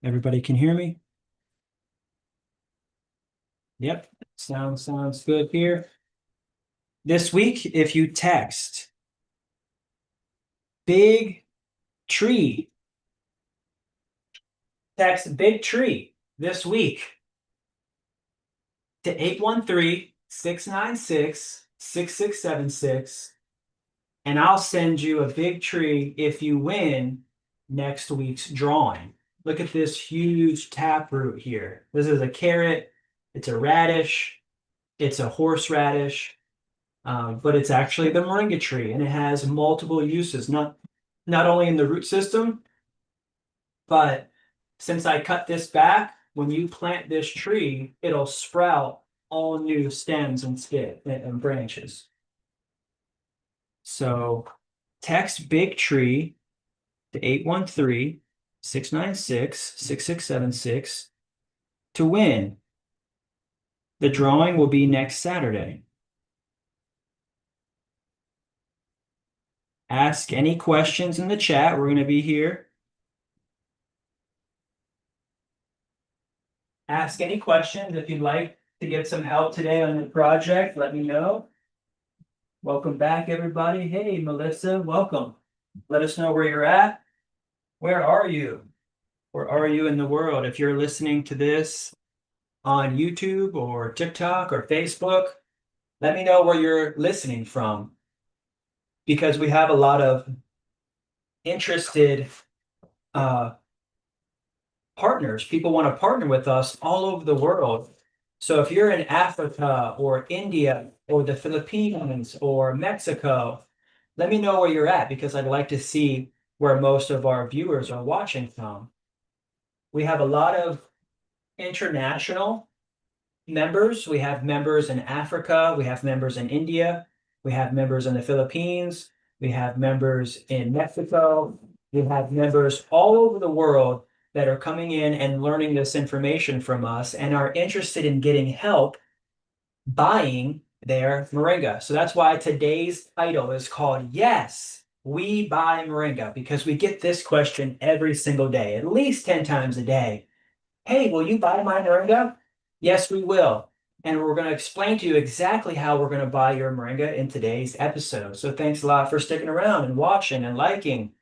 Everybody can hear me? Yep, sounds good here. This week, if you big tree, text big tree this week to 813-696-6676, and I'll send you a big tree if you win next week's drawing. Look at this huge taproot here. This is a carrot, it's a radish, it's a horseradish. But it's actually the moringa tree, and it has multiple uses, not only in the root system, but since I cut this back, when you plant this tree, it'll sprout all new stems and branches. So text big tree to 813-696-6676 to win. The drawing will be next Saturday. Ask any questions in the chat. We're going to be here. Ask any questions. If you'd like to get some help today on the project, let me know. Welcome back, everybody. Hey, Melissa, welcome. Let us know where you're at. Where are you? Where are you in the world? If you're listening to this on YouTube or TikTok or Facebook, let me know where you're listening from, because we have a lot of interested partners. People want to partner with us all over the world. So if you're in Africa or India or the Philippines or Mexico, let me know where you're at, because I'd like to see where most of our viewers are watching from. We have a lot of international members. We have members in Africa. We have members in India. We have members in the Philippines. We have members in Mexico. We have members all over the world that are coming in and learning this information from us and are interested in getting help buying their moringa. So that's why today's title is called Yes, We Buy Moringa, because we get this question every single day, at least 10 times a day. Hey, will you buy my moringa? Yes, we will. And we're going to explain to you exactly how we're going to buy your moringa in today's episode. So thanks a lot for sticking around and watching and liking.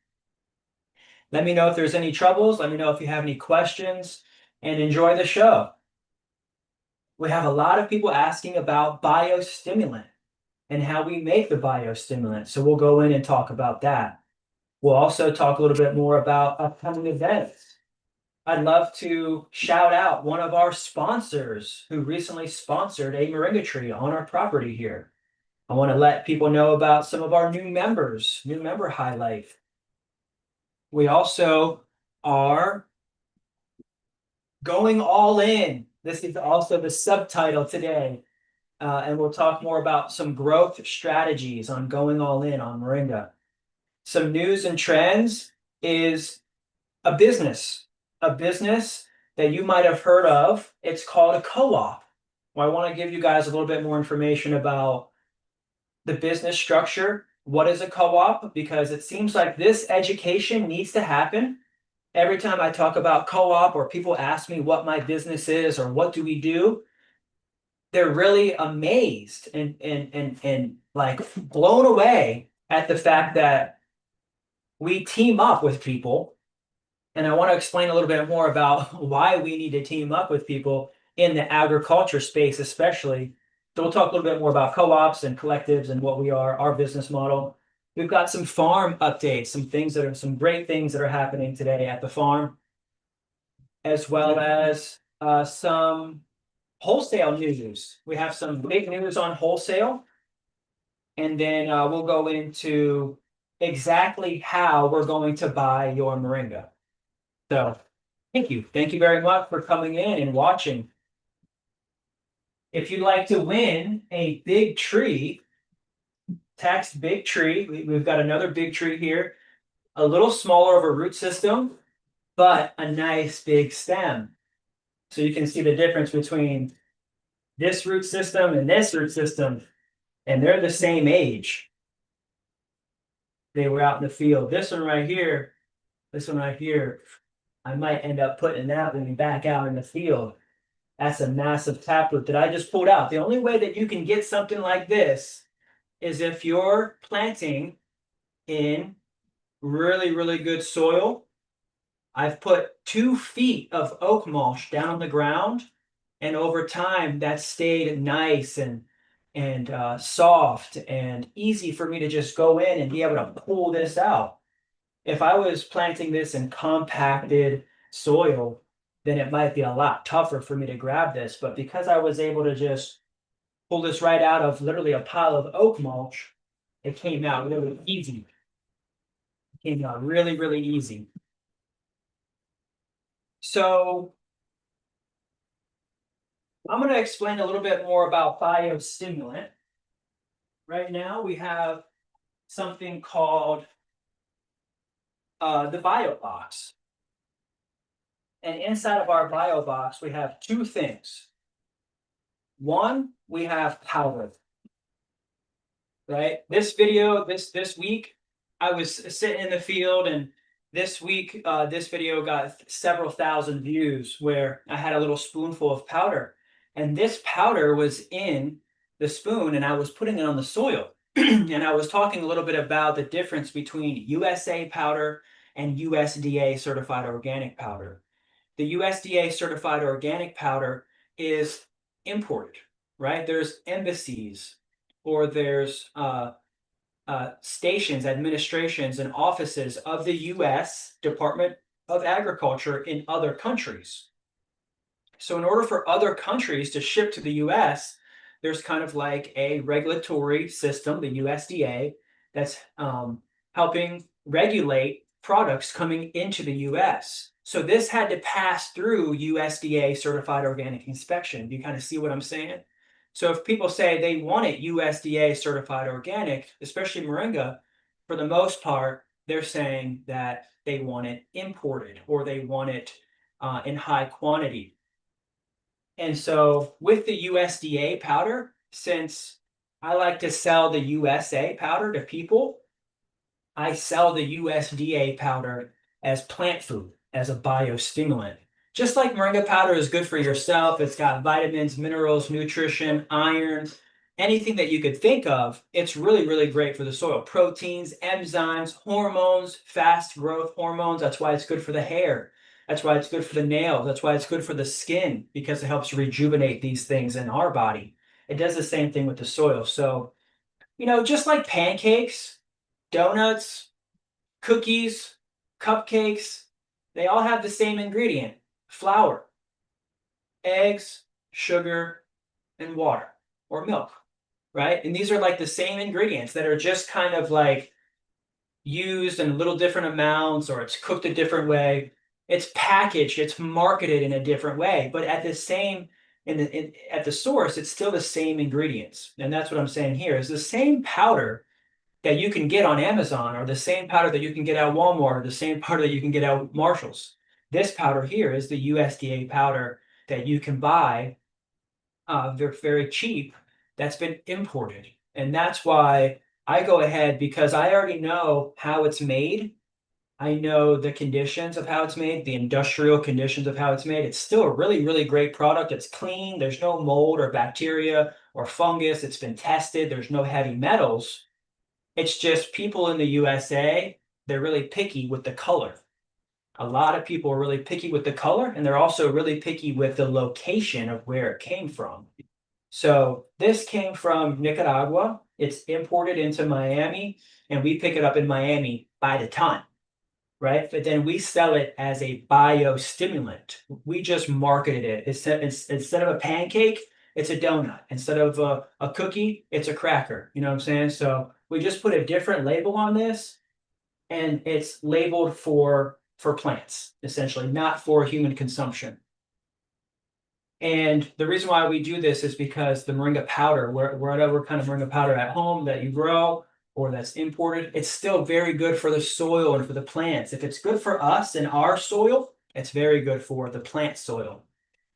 Let me know if there's any troubles. Let me know if you have any questions, and enjoy the show. We have a lot of people asking about biostimulant and how we make the biostimulant. So we'll go in and talk about that. We'll also talk a little bit more about upcoming events. I'd love to shout out one of our sponsors who recently sponsored a moringa tree on our property here. I want to let people know about some of our new members, new member highlight. We also are going all in. This is also the subtitle today. And we'll talk more about some growth strategies on going all in on moringa. Some news and trends is a business that you might have heard of. It's called a co-op. Well, I want to give you guys a little bit more information about the business structure. What is a co-op? Because it seems like this education needs to happen. Every time I talk about co-op or people ask me what my business is or what do we do, they're really amazed and like blown away at the fact that we team up with people. And I want to explain a little bit more about why we need to team up with people in the agriculture space, especially. So we'll talk a little bit more about co-ops and collectives and what we are, our business model. We've got some farm updates, some great things that are happening today at the farm, as well as some wholesale news. We have some big news on wholesale, and then we'll go into exactly how we're going to buy your moringa. So thank you. Thank you very much for coming in and watching. If you'd like to win a big tree, text big tree. We've got another big tree here, a little smaller of a root system, but a nice big stem. So you can see the difference between this root system and this root system, and they're the same age. They were out in the field. This one right here, I might end up putting that when we back out in the field. That's a massive taproot that I just pulled out. The only way that you can get something like this is if you're planting in really, really good soil. I've put 2 feet of oak mulch down on the ground, and over time that stayed nice and soft and easy for me to just go in and be able to pull this out. If I was planting this in compacted soil, then it might be a lot tougher for me to grab this. But because I was able to just pull this right out of literally a pile of oak mulch, it came out really easy. It came out really, really easy. So I'm going to explain a little bit more about biostimulant. Right now we have something called the bio box. And inside of our bio box, we have two things. One, we have powder, right? This video, this week, I was sitting in the field, and this week, this video got several thousand views where I had a little spoonful of powder. And this powder was in the spoon, and I was putting it on the soil. And I was talking a little bit about the difference between USA powder and USDA certified organic powder. The USDA certified organic powder is imported, right? There's embassies or there's stations, administrations, and offices of the US Department of Agriculture in other countries. So in order for other countries to ship to the US, there's kind of like a regulatory system, the USDA, that's helping regulate products coming into the US. So this had to pass through USDA certified organic inspection. Do you kind of see what I'm saying? So if people say they want it USDA certified organic, especially moringa, for the most part, they're saying that they want it imported or they want it in high quantity. And so with the USDA powder, since I like to sell the USA powder to people, I sell the USDA powder as plant food, as a biostimulant. Just like moringa powder is good for yourself, it's got vitamins, minerals, nutrition, iron, anything that you could think of. It's really, really great for the soil. Proteins, enzymes, hormones, fast growth hormones. That's why it's good for the hair. That's why it's good for the nails. That's why it's good for the skin, because it helps rejuvenate these things in our body. It does the same thing with the soil. So, just like pancakes, donuts, cookies, cupcakes, they all have the same ingredient: flour, eggs, sugar, and water or milk, right? And these are like the same ingredients that are just kind of like used in little different amounts, or it's cooked a different way. It's packaged, it's marketed in a different way, but at the same at the source, it's still the same ingredients. And that's what I'm saying here is the same powder that you can get on Amazon, or the same powder that you can get at Walmart, or the same powder that you can get at Marshall's. This powder here is the USDA powder that you can buy. They're very cheap. That's been imported. And that's why I go ahead, because I already know how it's made. I know the conditions of how it's made, the industrial conditions of how it's made. It's still a really, really great product. It's clean. There's no mold or bacteria or fungus. It's been tested. There's no heavy metals. It's just people in the USA, they're really picky with the color. A lot of people are really picky with the color, and they're also really picky with the location of where it came from. So this came from Nicaragua. It's imported into Miami, and we pick it up in Miami by the ton, right? But then we sell it as a biostimulant. We just marketed it. Instead of a pancake, it's a donut. Instead of a cookie, it's a cracker. You know what I'm saying? So we just put a different label on this, and it's labeled for plants, essentially, not for human consumption. And the reason why we do this is because the moringa powder, whatever kind of moringa powder at home that you grow or that's imported, it's still very good for the soil and for the plants. If it's good for us and our soil, it's very good for the plant soil.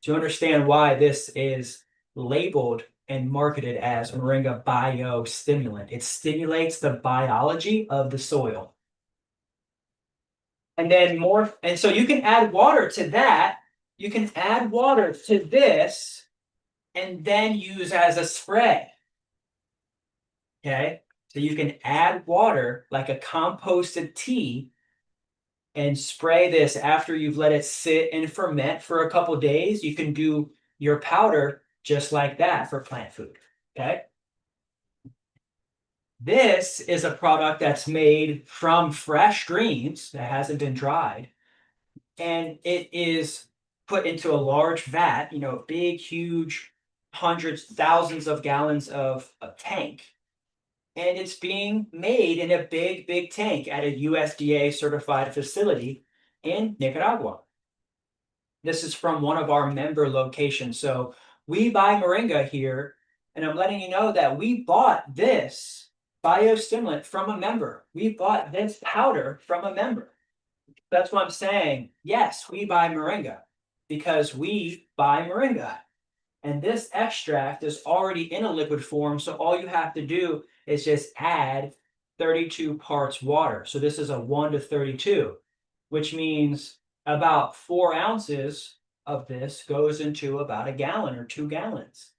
To understand why this is labeled and marketed as moringa biostimulant, it stimulates the biology of the soil. And then more, and so you can add water to that. You can add water to this and then use as a spray. Okay. So you can add water like a composted tea and spray this after you've let it sit and ferment for a couple days. You can do your powder just like that for plant food. Okay. This is a product that's made from fresh greens that hasn't been dried, and it is put into a large vat, big, huge, hundreds, thousands of gallons of a tank. And it's being made in a big, big tank at a USDA certified facility in Nicaragua. This is from one of our member locations. So we buy Moringa here, and I'm letting you know that we bought this biostimulant from a member. We bought this powder from a member. That's what I'm saying. Yes, we buy Moringa because we buy Moringa. And this extract is already in a liquid form. So all you have to do is just add 32 parts water. So this is a 1 to 32, which means about 4 ounces of this goes into about a gallon or 2 gallons.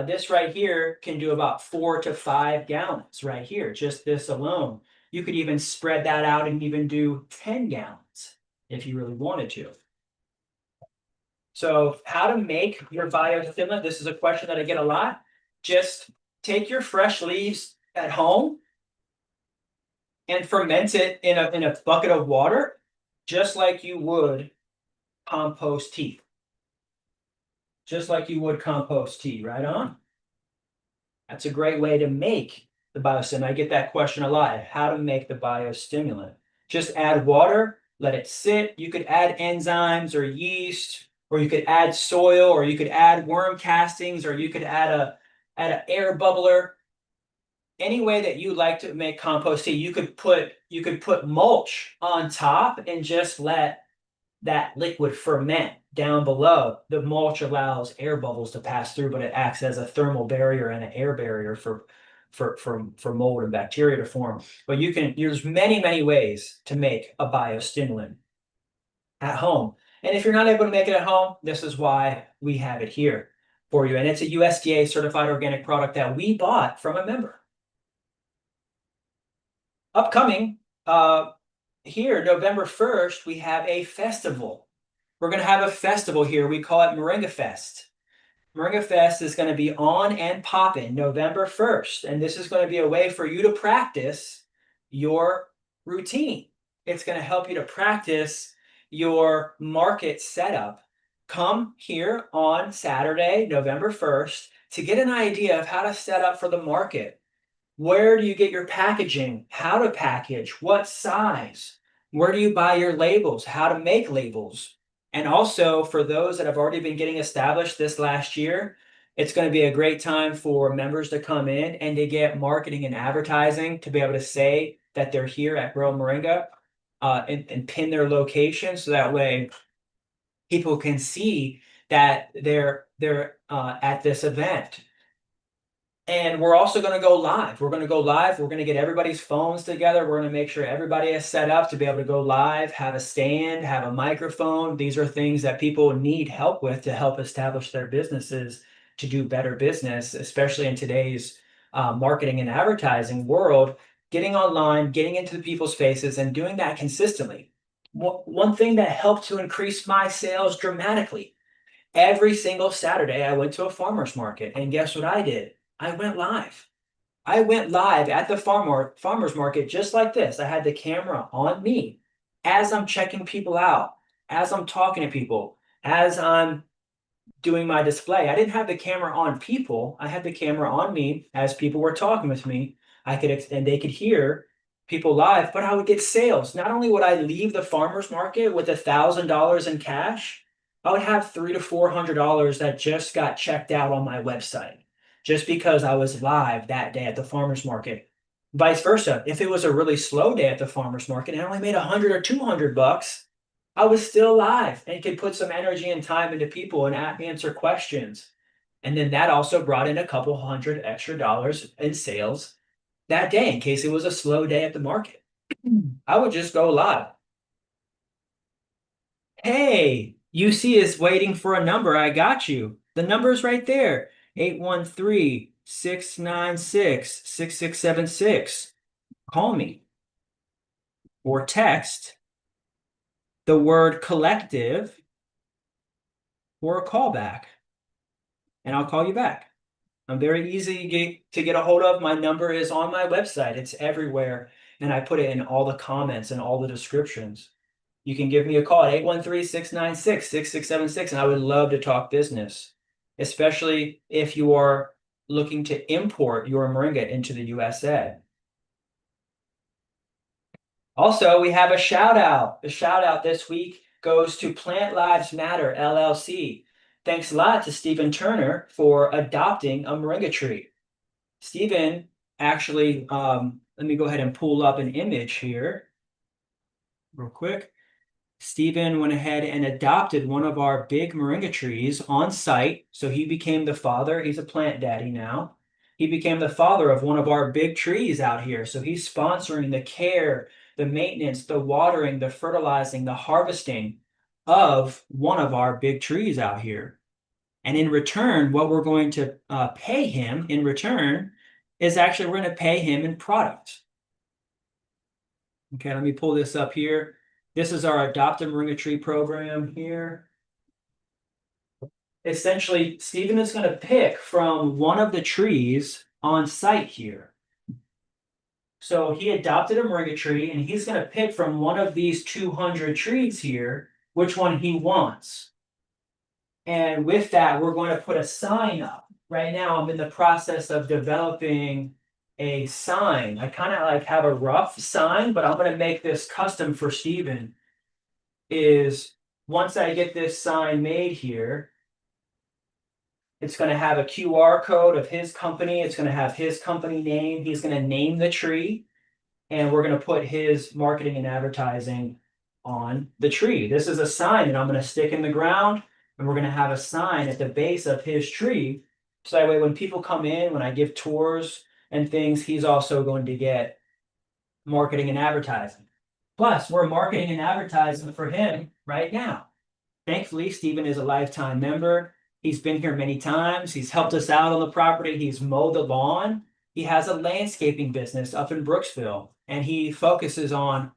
This right here can do about 4 to 5 gallons right here, just this alone. You could even spread that out and even do 10 gallons if you really wanted to. So how to make your biostimulant? This is a question that I get a lot. Just take your fresh leaves at home and ferment it in a bucket of water, just like you would compost tea. Just like you would compost tea, right on? That's a great way to make the biostimulant. I get that question a lot, how to make the biostimulant. Just add water, let it sit. You could add enzymes or yeast, or you could add soil, or you could add worm castings, or you could add an air bubbler. Any way that you like to make compost tea, you could put mulch on top and just let that liquid ferment down below. The mulch allows air bubbles to pass through, but it acts as a thermal barrier and an air barrier for mold and bacteria to form. But you can use many ways to make a biostimulant at home. And if you're not able to make it at home, this is why we have it here for you. And it's a USDA certified organic product that we bought from a member. Upcoming, here, November 1st, we have a festival. We're going to have a festival here. We call it Moringa Fest. Moringa Fest is going to be on and popping November 1st. And this is going to be a way for you to practice your routine. It's going to help you to practice your market setup. Come here on Saturday, November 1st, to get an idea of how to set up for the market. Where do you get your packaging? How to package? What size? Where do you buy your labels? How to make labels? And also for those that have already been getting established this last year, it's going to be a great time for members to come in and to get marketing and advertising to be able to say that they're here at Grow Moringa and pin their location so that way people can see that they're at this event. And we're also going to go live. We're going to go live. We're going to get everybody's phones together. We're going to make sure everybody is set up to be able to go live, have a stand, have a microphone. These are things that people need help with to help establish their businesses to do better business, especially in today's marketing and advertising world. Getting online, getting into the people's faces, and doing that consistently. One thing that helped to increase my sales dramatically. Every single Saturday, I went to a farmer's market, and guess what I did? I went live. I went live at the farmer's market just like this. I had the camera on me as I'm checking people out, as I'm talking to people, as I'm doing my display. I didn't have the camera on people. I had the camera on me as people were talking with me. And they could hear people live, but I would get sales. Not only would I leave the farmer's market with $1,000 in cash, I would have $300 to $400 that just got checked out on my website just because I was live that day at the farmer's market. Vice versa, if it was a really slow day at the farmer's market and I only made 100 or $200, I was still live and could put some energy and time into people and answer questions. And then that also brought in a couple hundred extra dollars in sales that day in case it was a slow day at the market. I would just go live. Hey, UC is waiting for a number. I got you. The number's right there. 813-696-6676. Call me or text the word collective or a callback, and I'll call you back. I'm very easy to get a hold of. My number is on my website. It's everywhere, and I put it in all the comments and all the descriptions. You can give me a call at 813-696-6676, and I would love to talk business, especially if you are looking to import your moringa into the USA. Also, we have a shout out. The shout out this week goes to Plant Lives Matter LLC. Thanks a lot to Stephen Turner for adopting a moringa tree. Stephen actually, let me go ahead and pull up an image here real quick. Stephen went ahead and adopted one of our big moringa trees on site. So he became the father. He's a plant daddy now. He became the father of one of our big trees out here. So he's sponsoring the care, the maintenance, the watering, the fertilizing, the harvesting of one of our big trees out here. And in return, what we're going to pay him in return is actually we're going to pay him in product. Okay, let me pull this up here. This is our Adopt a Moringa Tree program here. Essentially, Stephen is going to pick from one of the trees on site here. So he adopted a moringa tree, and he's going to pick from one of these 200 trees here which one he wants. And with that, we're going to put a sign up. Right now, I'm in the process of developing a sign. I kind of like have a rough sign, but I'm going to make this custom for Stephen. Is once I get this sign made here, it's going to have a QR code of his company. It's going to have his company name. He's going to name the tree, and we're going to put his marketing and advertising on the tree. This is a sign that I'm going to stick in the ground, and we're going to have a sign at the base of his tree. So that way, when people come in, when I give tours and things, he's also going to get marketing and advertising. Plus, we're marketing and advertising for him right now. Thankfully, Stephen is a lifetime member. He's been here many times. He's helped us out on the property. He's mowed the lawn. He has a landscaping business up in Brooksville, and he focuses on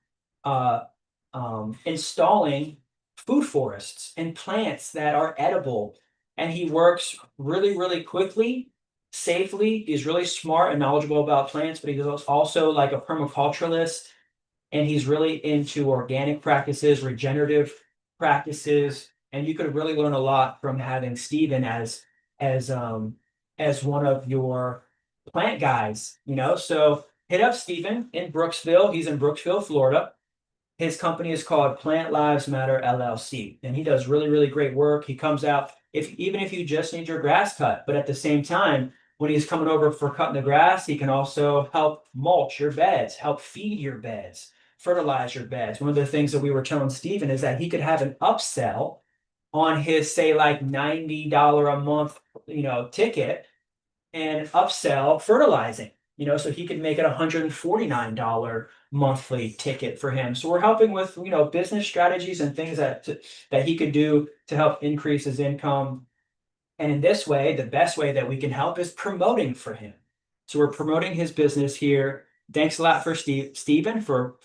installing food forests and plants that are edible. And he works really, really quickly, safely. He's really smart and knowledgeable about plants, but he's also like a permaculturalist, and he's really into organic practices, regenerative practices, and you could really learn a lot from having Stephen as one of your plant guys, you know. So hit up Stephen in Brooksville. He's in Brooksville, Florida. His company is called Plant Lives Matter LLC, and he does really, really great work. He comes out even if you just need your grass cut, but at the same time, when he's coming over for cutting the grass, he can also help mulch your beds, help feed your beds, fertilize your beds. One of the things that we were telling Stephen is that he could have an upsell on his, say, like $90 a month, ticket, and upsell fertilizing, so he could make it $149 monthly ticket for him. So we're helping with, business strategies and things that he could do to help increase his income. And in this way, the best way that we can help is promoting for him. So we're promoting his business here. Thanks a lot for Stephen for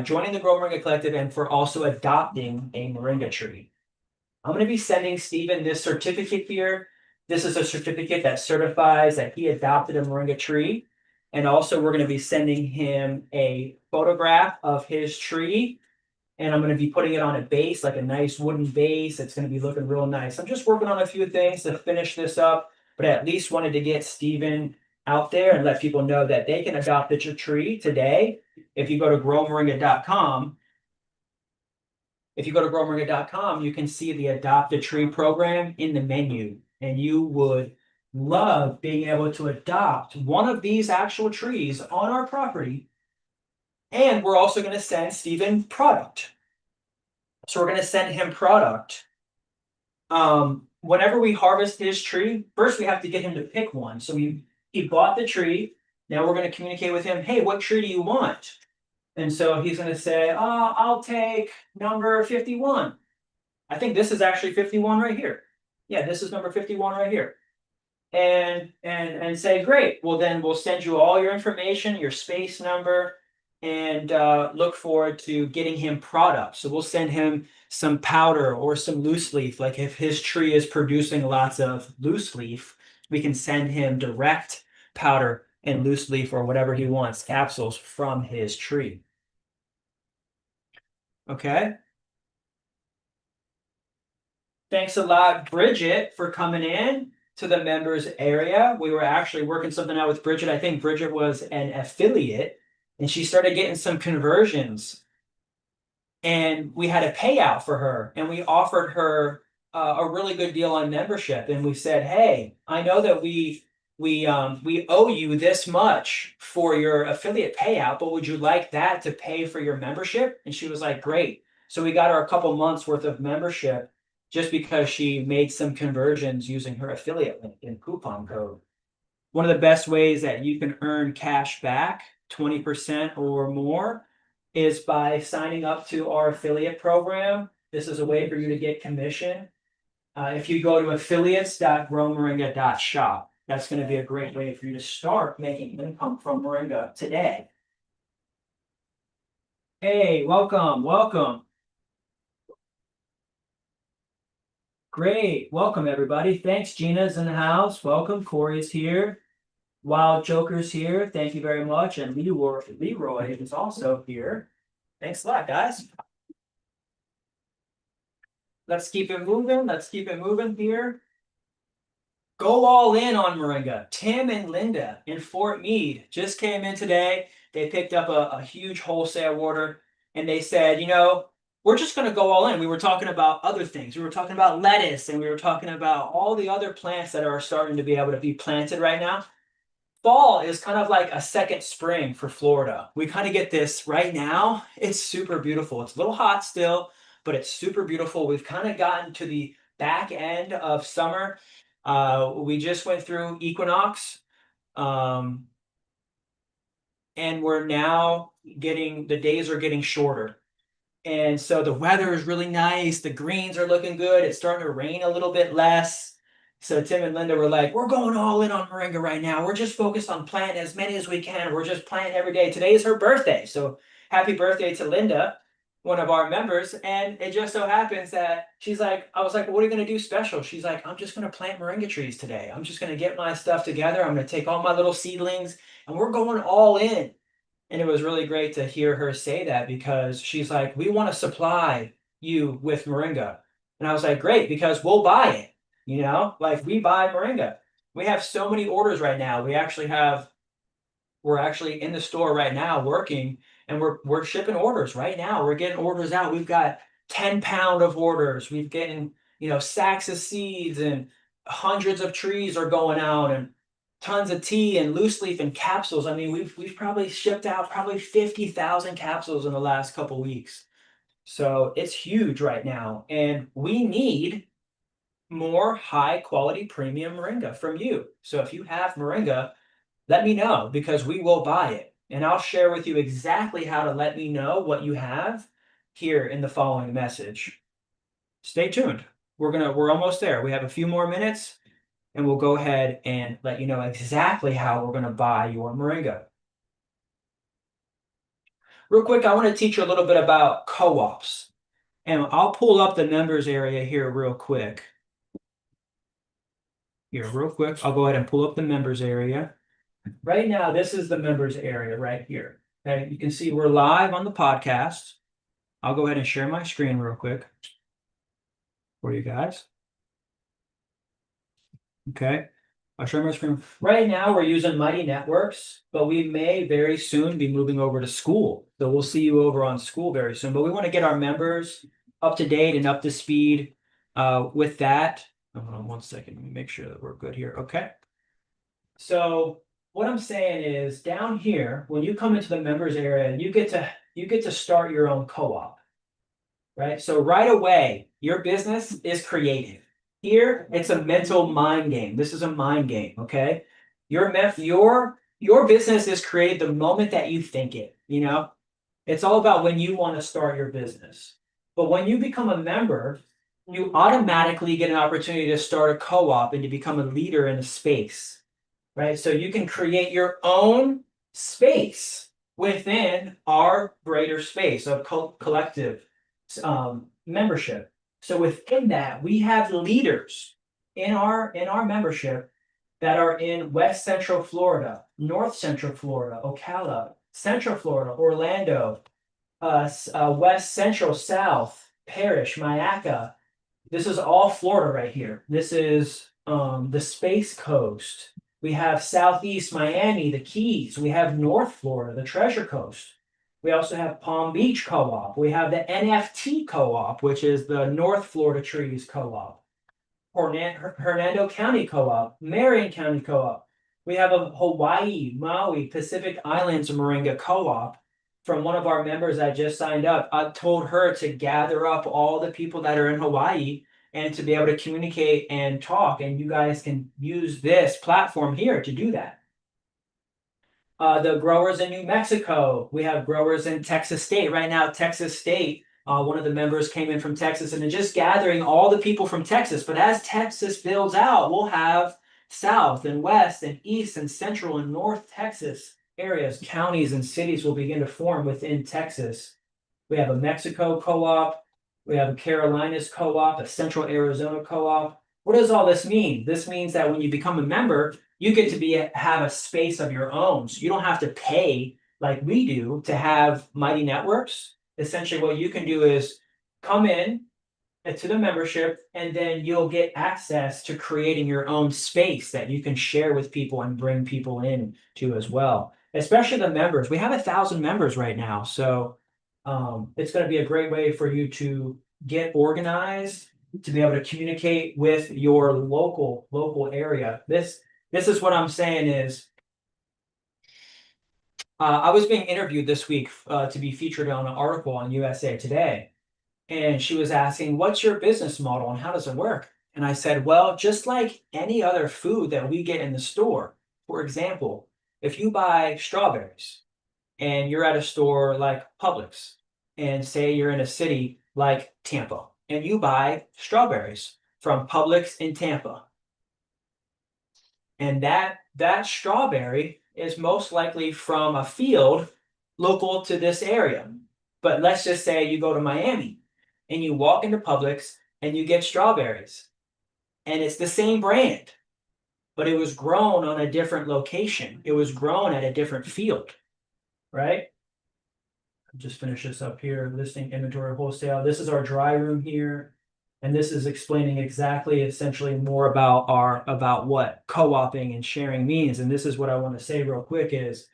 joining the Grow Moringa Collective and for also adopting a moringa tree. I'm going to be sending Stephen this certificate here. This is a certificate that certifies that he adopted a moringa tree. And also we're going to be sending him a photograph of his tree. And I'm going to be putting it on a base, like a nice wooden base. It's going to be looking real nice. I'm just working on a few things to finish this up, but I at least wanted to get Stephen out there and let people know that they can adopt a tree today. If you go to growmoringa.com, you can see the Adopt a Tree program in the menu, and you would love being able to adopt one of these actual trees on our property. And we're also going to send Stephen product. So we're going to send him product. Whenever we harvest his tree, first we have to get him to pick one. So he bought the tree. Now we're going to communicate with him. Hey, what tree do you want? And so he's going to say, oh, I'll take number 51. I think this is actually 51 right here. Yeah, this is number 51 right here. And say, great. Well, then we'll send you all your information, your space number, and look forward to getting him product. So we'll send him some powder or some loose leaf. Like if his tree is producing lots of loose leaf, we can send him direct powder and loose leaf or whatever he wants, capsules from his tree. Okay. Thanks a lot, Bridget, for coming in to the members area. We were actually working something out with Bridget. I think Bridget was an affiliate and she started getting some conversions. And we had a payout for her and we offered her a really good deal on membership. And we said, hey, I know that we owe you this much for your affiliate payout, but would you like that to pay for your membership? And she was like, great. So we got her a couple months worth of membership just because she made some conversions using her affiliate link and coupon code. One of the best ways that you can earn cash back, 20% or more, is by signing up to our affiliate program. This is a way for you to get commission. If you go to affiliates.growmoringa.shop, that's going to be a great way for you to start making income from Moringa today. Hey, welcome, welcome. Great, welcome everybody. Thanks, Gina's in the house. Welcome, Corey's here. Wild Joker's here. Thank you very much. And Leroy is also here. Thanks a lot, guys. Let's keep it moving. Let's keep it moving here. Go all in on Moringa. Tim and Linda in Fort Meade just came in today. They picked up a huge wholesale order and they said, you know, we're just going to go all in. We were talking about other things. We were talking about lettuce and we were talking about all the other plants that are starting to be able to be planted right now. Fall is kind of like a second spring for Florida. We kind of get this right now. It's super beautiful. It's a little hot still, but it's super beautiful. We've kind of gotten to the back end of summer. We just went through equinox, and we're now getting, the days are getting shorter. And so the weather is really nice. The greens are looking good. It's starting to rain a little bit less. So Tim and Linda were like, we're going all in on Moringa right now. We're just focused on planting as many as we can. We're just planting every day. Today is her birthday. So happy birthday to Linda, one of our members. And it just so happens that she's like, I was like, well, what are you going to do special? She's like, I'm just going to plant Moringa trees today. I'm just going to get my stuff together. I'm going to take all my little seedlings and we're going all in. And it was really great to hear her say that because she's like, we want to supply you with Moringa. And I was like, great, because we'll buy it. You know, like we buy Moringa. We have so many orders right now. We're actually in the store right now working and we're shipping orders right now. We're getting orders out. We've got 10-pound of orders. We've getting, you know, sacks of seeds and hundreds of trees are going out and tons of tea and loose leaf and capsules. I mean, we've probably shipped out probably 50,000 capsules in the last couple weeks. So it's huge right now. And we need more high quality premium Moringa from you. So if you have Moringa, let me know because we will buy it. And I'll share with you exactly how to let me know what you have here in the following message. Stay tuned. We're almost there. We have a few more minutes and we'll go ahead and let you know exactly how we're going to buy your Moringa. Real quick, I want to teach you a little bit about co-ops. And I'll pull up the members area here real quick. Here, real quick, I'll go ahead and pull up the members area. Right now, this is the members area right here. Okay, you can see we're live on the podcast. I'll go ahead and share my screen real quick for you guys. Okay, I'll share my screen. Right now, we're using Mighty Networks, but we may very soon be moving over to School. So we'll see you over on School very soon. But we want to get our members up to date and up to speed with that. Hold on one second. Let me make sure that we're good here. Okay. So what I'm saying is down here, when you come into the members area, you get to start your own co-op, right? So right away, your business is creative. Here, it's a mental mind game. This is a mind game, okay? Your business is created the moment that you think it, you know? It's all about when you want to start your business. But when you become a member, you automatically get an opportunity to start a co-op and to become a leader in a space, right? So you can create your own space within our greater space of collective membership. So within that, we have leaders in our membership that are in West Central Florida, North Central Florida, Ocala, Central Florida, Orlando, West Central, South, Parrish, Mayaca. This is all Florida right here. This is the Space Coast. We have Southeast Miami, the Keys. We have North Florida, the Treasure Coast. We also have Palm Beach Co-op. We have the NFT Co-op, which is the North Florida Trees Co-op. Hernando County Co-op, Marion County Co-op. We have a Hawaii, Maui, Pacific Islands Moringa Co-op from one of our members that just signed up. I told her to gather up all the people that are in Hawaii and to be able to communicate and talk. And you guys can use this platform here to do that. The growers in New Mexico. We have growers in Texas State. Right now, Texas State, one of the members came in from Texas and just gathering all the people from Texas. But as Texas builds out, we'll have South and West and East and Central and North Texas areas, counties and cities will begin to form within Texas. We have a Mexico co-op. We have a Carolinas co-op, a Central Arizona co-op. What does all this mean? This means that when you become a member, you get to have a space of your own. So you don't have to pay like we do to have Mighty Networks. Essentially, what you can do is come in to the membership, and then you'll get access to creating your own space that you can share with people and bring people in to as well. Especially the members. We have 1,000 members right now, so it's going to be a great way for you to get organized, to be able to communicate with your local area. This is what I'm saying is, I was being interviewed this week to be featured on an article on USA Today, and she was asking, "What's your business model and how does it work?" And I said, "Well, just like any other food that we get in the store, for example, if you buy strawberries and you're at a store like Publix, and say you're in a city like Tampa, and you buy strawberries from Publix in Tampa, and that strawberry is most likely from a field local to this area. But let's just say you go to Miami and you walk into Publix and you get strawberries, and it's the same brand, but it was grown on a different location. It was grown at a different field, right? Just finish this up here, listing inventory wholesale. This is our dry room here. And this is explaining exactly, essentially more about what co-oping and sharing means. And this is what I want to say real quick is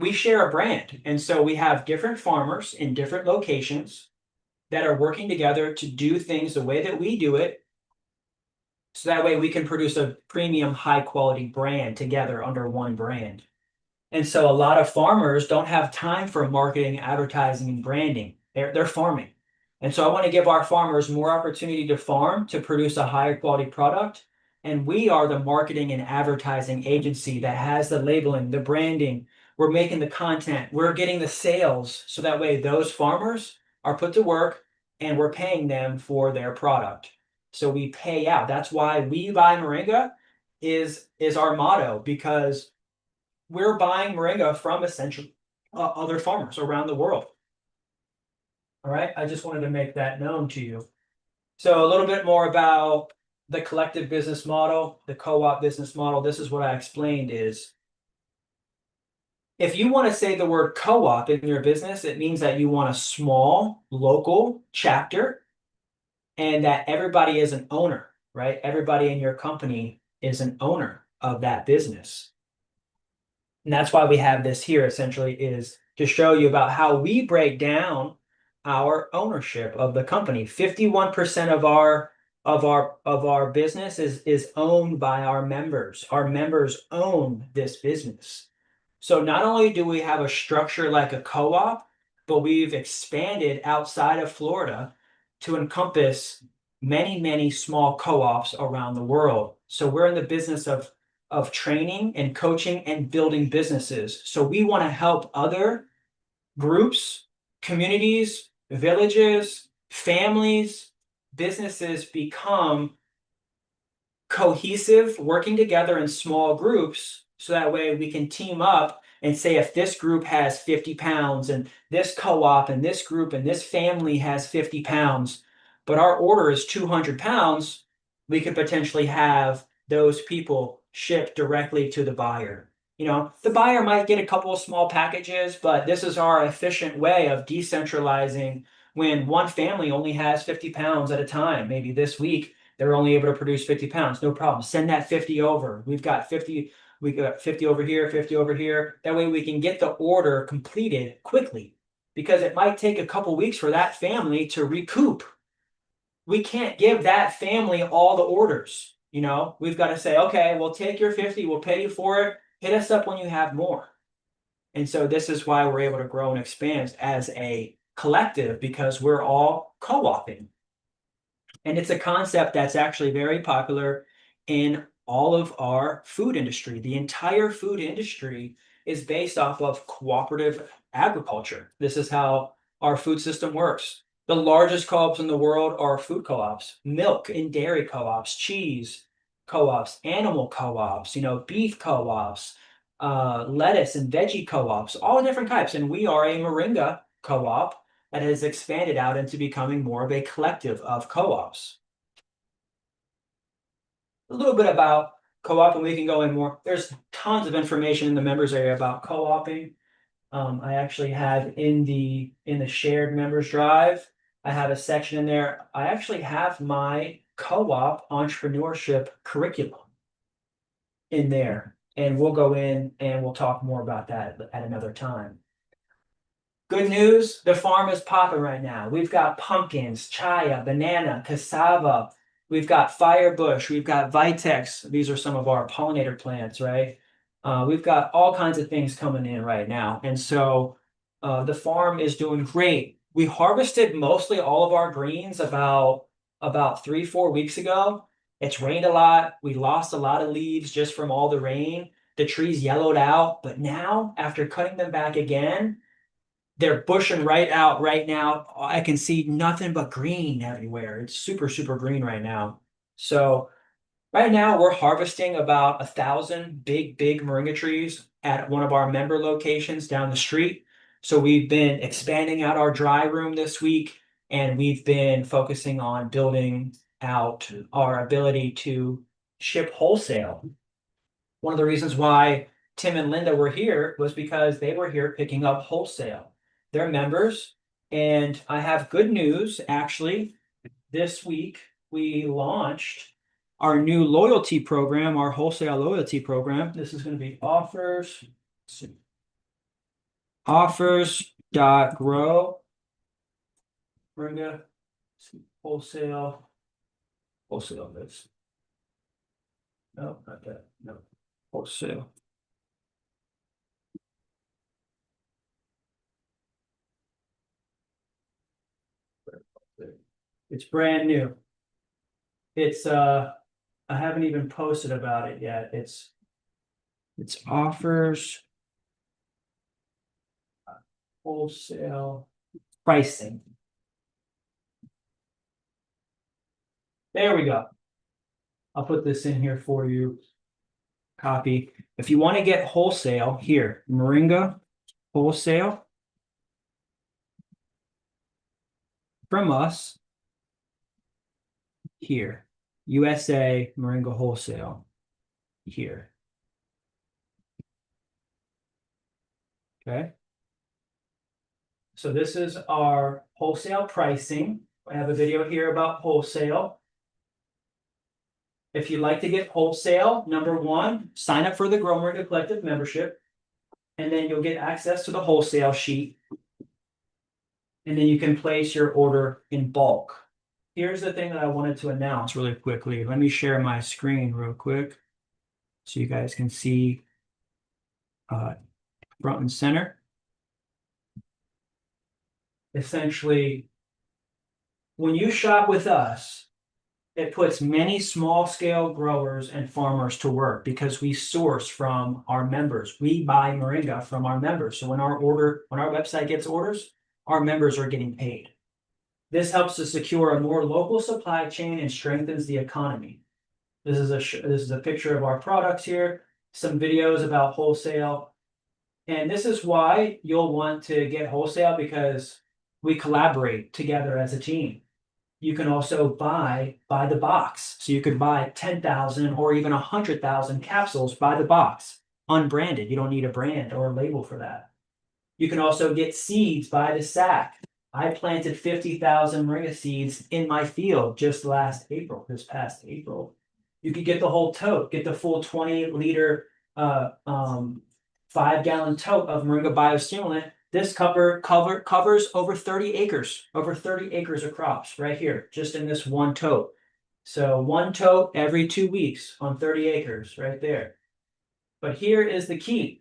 we share a brand. And so we have different farmers in different locations that are working together to do things the way that we do it. So that way we can produce a premium high quality brand together under one brand. And so a lot of farmers don't have time for marketing, advertising, and branding. They're farming. And so I want to give our farmers more opportunity to farm, to produce a higher quality product. And we are the marketing and advertising agency that has the labeling, the branding. We're making the content. We're getting the sales. So that way those farmers are put to work and we're paying them for their product. So we pay out. That's why We Buy Moringa is our motto, because we're buying moringa from essentially other farmers around the world. All right, I just wanted to make that known to you. So a little bit more about the collective business model, the co-op business model. This is what I explained is, if you want to say the word co-op in your business, it means that you want a small local chapter and that everybody is an owner, right? Everybody in your company is an owner of that business. And that's why we have this here, essentially, is to show you about how we break down our ownership of the company. 51% of our business is owned by our members. Our members own this business. So not only do we have a structure like a co-op, but we've expanded outside of Florida to encompass many, many small co-ops around the world. So we're in the business of training and coaching and building businesses. So we want to help other groups, communities, villages, families, businesses become cohesive, working together in small groups, so that way we can team up and say if this group has 50 pounds and this co-op and this group and this family has 50 pounds, but our order is 200 pounds, we could potentially have those people shipped directly to the buyer. The buyer might get a couple of small packages, but this is our efficient way of decentralizing when one family only has 50 pounds at a time. Maybe this week they're only able to produce 50 pounds. No problem. Send that 50 over. We got 50 over here, 50 over here. That way we can get the order completed quickly, because it might take a couple weeks for that family to recoup. We can't give that family all the orders. We've got to say, okay, we'll take your 50, we'll pay you for it. Hit us up when you have more. And so this is why we're able to grow and expand as a collective, because we're all co-oping. And it's a concept that's actually very popular in all of our food industry. The entire food industry is based off of cooperative agriculture. This is how our food system works. The largest co-ops in the world are food co-ops, milk and dairy co-ops, cheese co-ops, animal co-ops, beef co-ops, lettuce and veggie co-ops, all different types. And we are a Moringa co-op that has expanded out into becoming more of a collective of co-ops. A little bit about co-op, and we can go in more. There's tons of information in the members area about co-oping. I actually have in the shared members drive, I have a section in there. I actually have my co-op entrepreneurship curriculum in there, and we'll go in and we'll talk more about that at another time. Good news, the farm is popping right now. We've got pumpkins, chaya, banana, cassava. We've got firebush. We've got vitex. These are some of our pollinator plants, right? We've got all kinds of things coming in right now. And so the farm is doing great. We harvested mostly all of our greens about 3-4 weeks ago. It's rained a lot. We lost a lot of leaves just from all the rain. The trees yellowed out. But now, after cutting them back again, they're bushing right out right now. I can see nothing but green everywhere. It's super, super green right now. So right now we're harvesting about 1,000 big moringa trees at one of our member locations down the street. So we've been expanding out our dry room this week, and we've been focusing on building out our ability to ship wholesale. One of the reasons why Tim and Linda were here was because they were here picking up wholesale. They're members, and I have good news. Actually, this week we launched our new loyalty program, our wholesale loyalty program. This is going to be offers.grow Moringa wholesale this. No, not that. No, wholesale. It's brand new. It's I haven't even posted about it yet. It's offers wholesale pricing. There we go. I'll put this in here for you. Copy. If you want to get wholesale, here, Moringa wholesale from us. Here, USA Moringa wholesale here. Okay. So this is our wholesale pricing. I have a video here about wholesale. If you'd like to get wholesale, number one, sign up for the Grow Moringa Collective membership, and then you'll get access to the wholesale sheet. And then you can place your order in bulk. Here's the thing that I wanted to announce really quickly. Let me share my screen real quick so you guys can see front and center. Essentially, when you shop with us, it puts many small scale growers and farmers to work because we source from our members. We buy Moringa from our members. So when our website gets orders, our members are getting paid. This helps to secure a more local supply chain and strengthens the economy. This is a picture of our products here, some videos about wholesale. And this is why you'll want to get wholesale, because we collaborate together as a team. You can also buy by the box. So you could buy 10,000 or even 100,000 capsules by the box, unbranded. You don't need a brand or a label for that. You can also get seeds by the sack. I planted 50,000 moringa seeds in my field just this past April. You could get the whole tote, get the full 20-liter 5-gallon tote of Moringa biostimulant. This covers over 30 acres of crops right here, just in this one tote. So one tote every 2 weeks on 30 acres right there. But here is the key,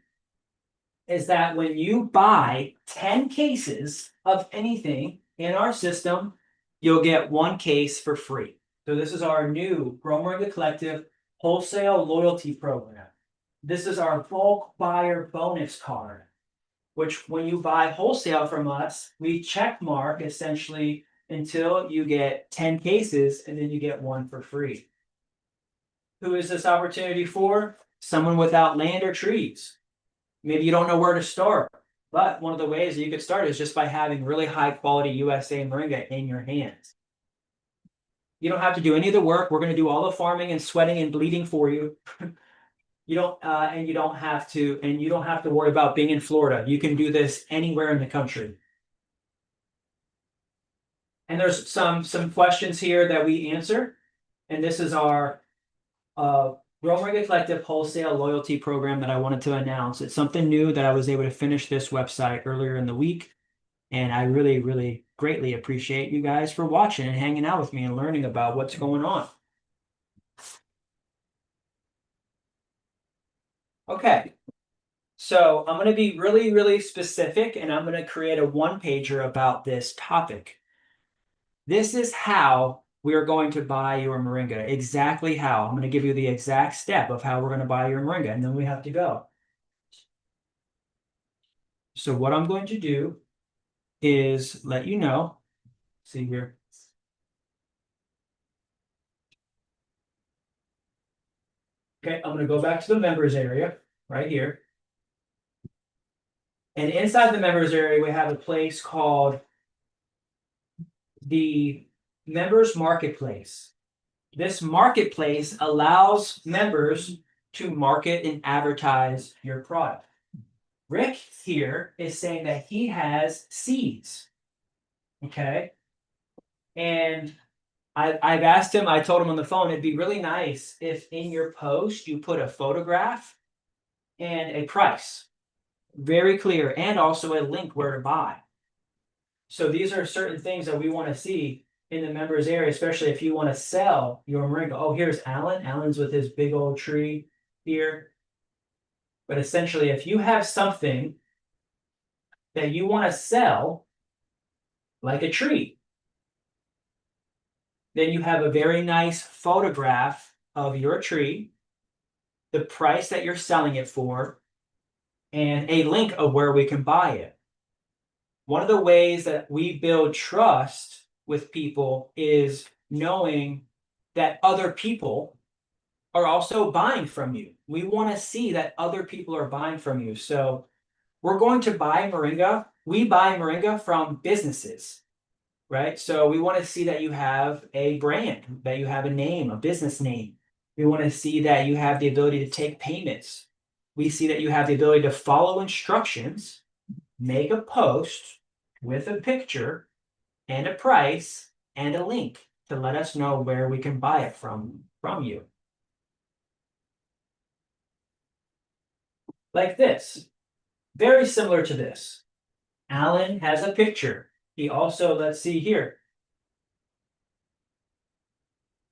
is that when you buy 10 cases of anything in our system, you'll get 1 case for free. So this is our new Grow Moringa Collective wholesale loyalty program. This is our bulk buyer bonus card, which when you buy wholesale from us, we check mark essentially until you get 10 cases, and then you get 1 for free. Who is this opportunity for? Someone without land or trees. Maybe you don't know where to start, but one of the ways that you could start is just by having really high quality USA Moringa in your hands. You don't have to do any of the work. We're going to do all the farming and sweating and bleeding for you. You don't have to worry about being in Florida. You can do this anywhere in the country. And there's some questions here that we answer. And this is our Grow Moringa Collective wholesale loyalty program that I wanted to announce. It's something new that I was able to finish this website earlier in the week. And I really, really greatly appreciate you guys for watching and hanging out with me and learning about what's going on. Okay, so I'm going to be really, really specific, and I'm going to create a one-pager about this topic. This is how we are going to buy your Moringa. Exactly how. I'm going to give you the exact step of how we're going to buy your Moringa, and then we have to go. So what I'm going to do is let you know. See here. Okay, I'm going to go back to the members area right here. And inside the members area, we have a place called the Members Marketplace. This marketplace allows members to market and advertise your product. Rick here is saying that he has seeds. Okay. And I've asked him, I told him on the phone, it'd be really nice if in your post you put a photograph and a price. Very clear, and also a link where to buy. So these are certain things that we want to see in the members area, especially if you want to sell your Moringa. Oh, here's Alan. Alan's with his big old tree here. But essentially, if you have something that you want to sell, like a tree, then you have a very nice photograph of your tree, the price that you're selling it for, and a link of where we can buy it. One of the ways that we build trust with people is knowing that other people are also buying from you. We want to see that other people are buying from you. So we're going to buy Moringa. We buy Moringa from businesses, right? So we want to see that you have a brand, that you have a name, a business name. We want to see that you have the ability to take payments. We see that you have the ability to follow instructions, make a post with a picture and a price and a link to let us know where we can buy it from you. Like this. Very similar to this. Alan has a picture. He also, let's see here.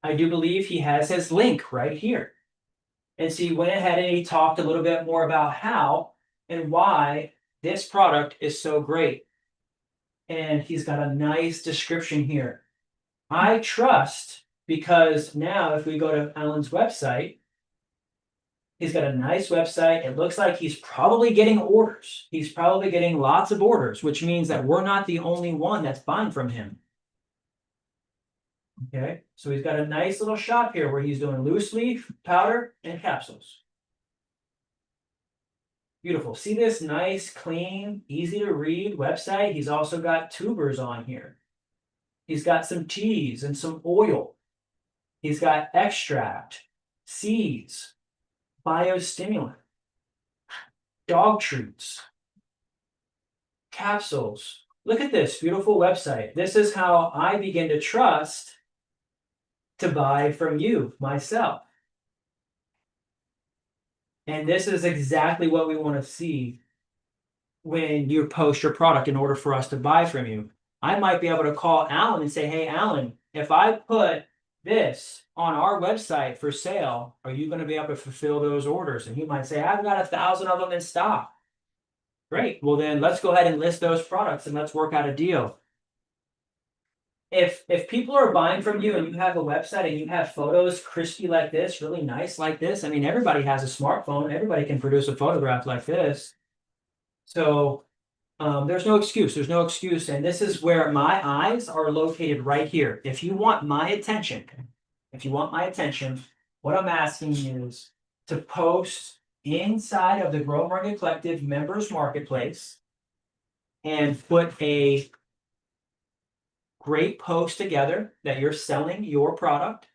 I do believe he has his link right here. And so he went ahead and he talked a little bit more about how and why this product is so great. And he's got a nice description here. I trust because now if we go to Alan's website, he's got a nice website. It looks like he's probably getting orders. He's probably getting lots of orders, which means that we're not the only one that's buying from him. Okay, so he's got a nice little shop here where he's doing loose leaf, powder, and capsules. Beautiful. See this nice, clean, easy to read website? He's also got tubers on here. He's got some teas and some oil. He's got extract, seeds, biostimulant, dog treats, capsules. Look at this beautiful website. This is how I begin to trust to buy from you, myself. And this is exactly what we want to see when you post your product in order for us to buy from you. I might be able to call Alan and say, hey, Alan, if I put this on our website for sale, are you going to be able to fulfill those orders? And he might say, I've got 1,000 of them in stock. Great. Well, then let's go ahead and list those products and let's work out a deal. If people are buying from you and you have a website and you have photos crispy like this, really nice like this, I mean, everybody has a smartphone. Everybody can produce a photograph like this. So there's no excuse. There's no excuse. And this is where my eyes are located right here. If you want my attention, what I'm asking is to post inside of the Grow Moringa Collective members marketplace and put a great post together that you're selling your product.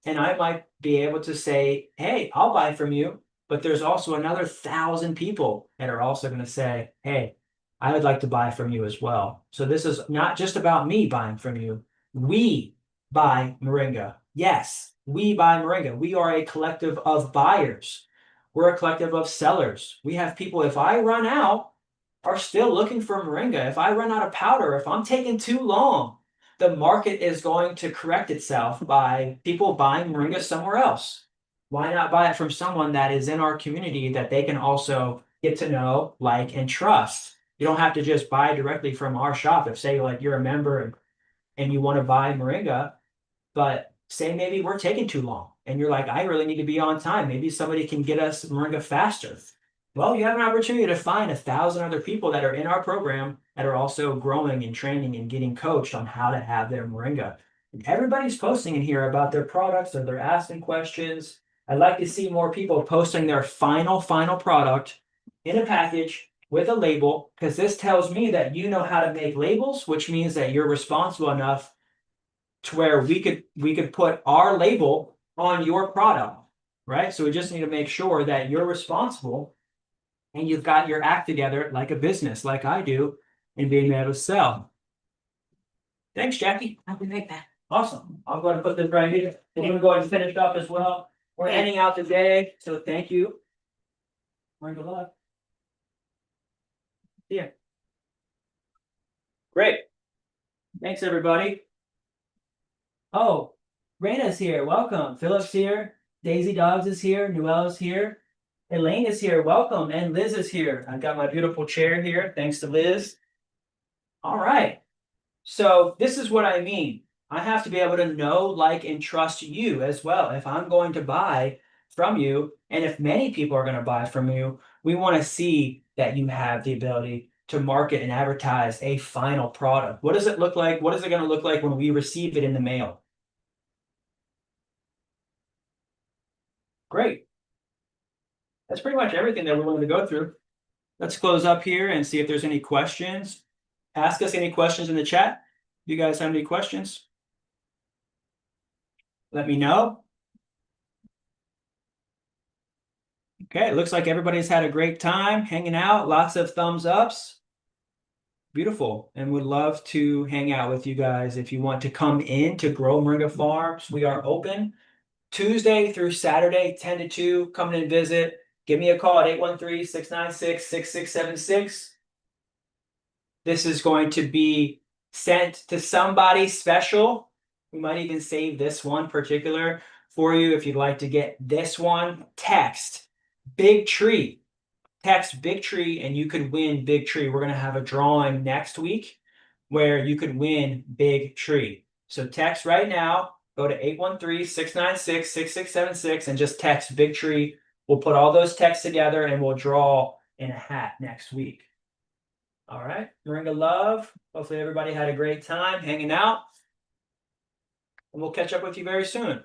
And I might be able to say, hey, I'll buy from you. But there's also another 1,000 people that are also going to say, hey, I would like to buy from you as well. So this is not just about me buying from you. We buy Moringa. Yes, we buy Moringa. We are a collective of buyers. We're a collective of sellers. We have people, if I run out, are still looking for Moringa. If I run out of powder, if I'm taking too long, the market is going to correct itself by people buying Moringa somewhere else. Why not buy it from someone that is in our community that they can also get to know, like, and trust? You don't have to just buy directly from our shop. If, say, like, you're a member and you want to buy Moringa, but say maybe we're taking too long and you're like, I really need to be on time. Maybe somebody can get us Moringa faster. Well, you have an opportunity to find 1,000 other people that are in our program that are also growing and training and getting coached on how to have their Moringa. And everybody's posting in here about their products or they're asking questions. I'd like to see more people posting their final product in a package with a label, because this tells me that you know how to make labels, which means that you're responsible enough to where we could put our label on your product, right? So we just need to make sure that you're responsible and you've got your act together like a business, like I do, and being able to sell. Thanks, Jackie. I'll be right back. Awesome. I'm going to put this right here. And you can go ahead and finish up as well. We're ending out the day, so thank you. Good luck. Yeah. Great. Thanks, everybody. Oh, Raina's here. Welcome. Philip's here. Daisy Dobbs is here. Noelle's here. Elaine is here. Welcome. And Liz is here. I've got my beautiful chair here. Thanks to Liz. All right. So this is what I mean. I have to be able to know, like, and trust you as well. If I'm going to buy from you, and if many people are going to buy from you, we want to see that you have the ability to market and advertise a final product. What does it look like? What is it going to look like when we receive it in the mail? Great. That's pretty much everything that we're going to go through. Let's close up here and see if there's any questions. Ask us any questions in the chat. You guys have any questions? Let me know. Okay, it looks like everybody's had a great time hanging out. Lots of thumbs ups. Beautiful. And would love to hang out with you guys. If you want to come in to Grow Moringa Farms, we are open Tuesday through Saturday, 10 to 2. Come in and visit. Give me a call at 813-696-6676. This is going to be sent to somebody special. We might even save this one particular for you if you'd like to get this one. Text Big Tree. Text Big Tree and you could win Big Tree. We're going to have a drawing next week where you could win Big Tree. So text right now go to 813-696-6676 and just text Big Tree. We'll put all those texts together and we'll draw in a hat next week. All right, Moringa love. Hopefully everybody had a great time hanging out. And we'll catch up with you very soon.